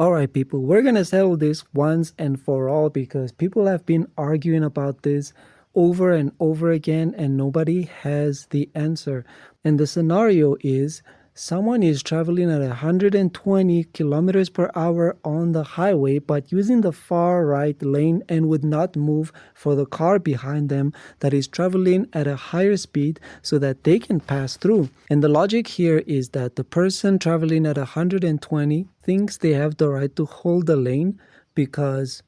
Alright, people, we're gonna settle this once and for all because people have been arguing about this over and over again and nobody has the answer. And the scenario is someone is traveling at 120 kilometers per hour on the highway but using the far right lane and would not move for the car behind them that is traveling at a higher speed so that they can pass through. And the logic here is that the person traveling at 120 thinks they have the right to hold the lane because,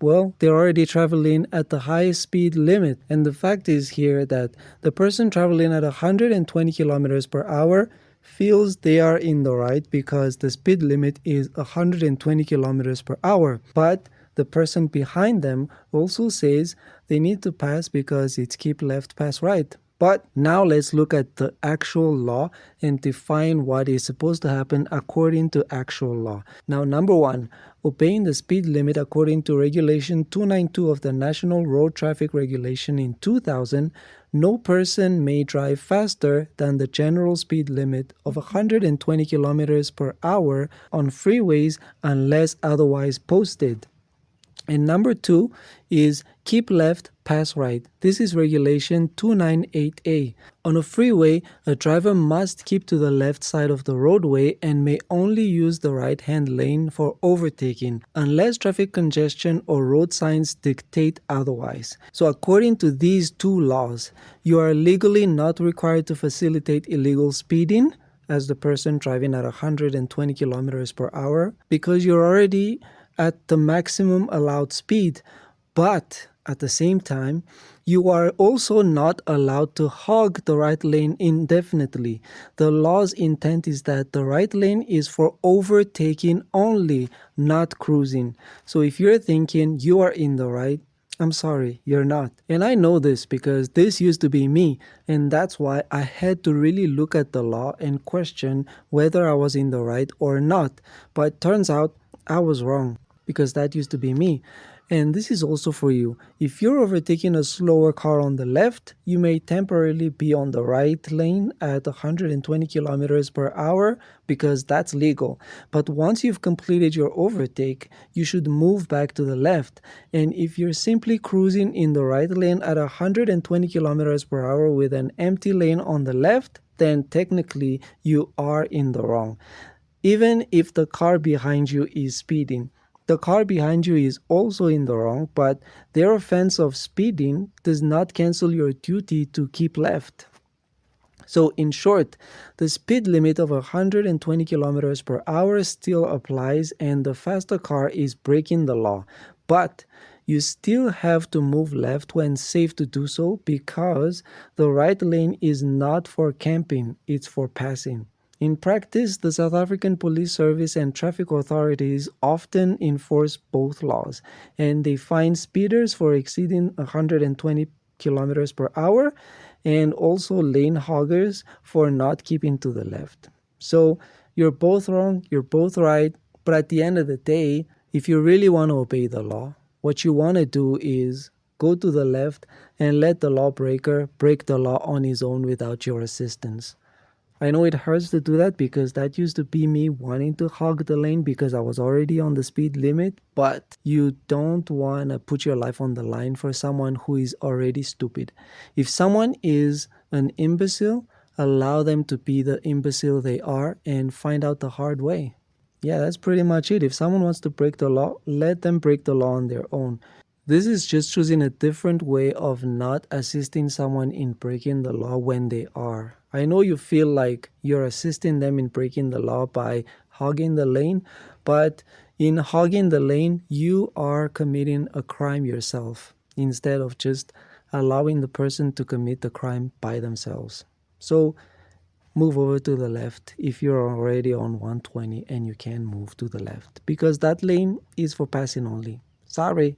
well, they're already traveling at the highest speed limit. And the fact is here that the person traveling at 120 kilometers per hour feels they are in the right because the speed limit is 120 kilometers per hour. But the person behind them also says they need to pass because it's keep left, pass right. But now let's look at the actual law and define what is supposed to happen according to actual law. Now, number one, obeying the speed limit according to Regulation 292 of the National Road Traffic Regulation in 2000, no person may drive faster than the general speed limit of 120 kilometers per hour on freeways unless otherwise posted. And number two is keep left, pass right. This is regulation 298A. On a freeway, a driver must keep to the left side of the roadway and may only use the right-hand lane for overtaking unless traffic congestion or road signs dictate otherwise. So according to these two laws, you are legally not required to facilitate illegal speeding as the person driving at 120 kilometers per hour because you're already at the maximum allowed speed, but at the same time, you are also not allowed to hog the right lane indefinitely. The law's intent is that the right lane is for overtaking only, not cruising. So if you're thinking you are in the right, I'm sorry, you're not. And I know this because this used to be me, and that's why I had to really look at the law and question whether I was in the right or not. But turns out I was wrong, because that used to be me. And this is also for you. If you're overtaking a slower car on the left, you may temporarily be on the right lane at 120 kilometers per hour because that's legal. But once you've completed your overtake, you should move back to the left. And if you're simply cruising in the right lane at 120 kilometers per hour with an empty lane on the left, then technically you are in the wrong. Even if the car behind you is speeding. The car behind you is also in the wrong, but their offense of speeding does not cancel your duty to keep left. So in short, the speed limit of 120 kilometers per hour still applies and the faster car is breaking the law. But you still have to move left when safe to do so because the right lane is not for camping, it's for passing. In practice, the South African Police Service and traffic authorities often enforce both laws, and they fine speeders for exceeding 120 kilometers per hour and also lane hoggers for not keeping to the left. So you're both wrong, you're both right, but at the end of the day, if you really want to obey the law, what you want to do is go to the left and let the lawbreaker break the law on his own without your assistance. I know it hurts to do that because that used to be me wanting to hog the lane because I was already on the speed limit, but you don't want to put your life on the line for someone who is already stupid. If someone is an imbecile, allow them to be the imbecile they are and find out the hard way. Yeah, that's pretty much it. If someone wants to break the law, let them break the law on their own. This is just choosing a different way of not assisting someone in breaking the law when they are. I know you feel like you're assisting them in breaking the law by hogging the lane, but in hogging the lane, you are committing a crime yourself instead of just allowing the person to commit the crime by themselves. So move over to the left if you're already on 120 and you can move to the left because that lane is for passing only. Sorry.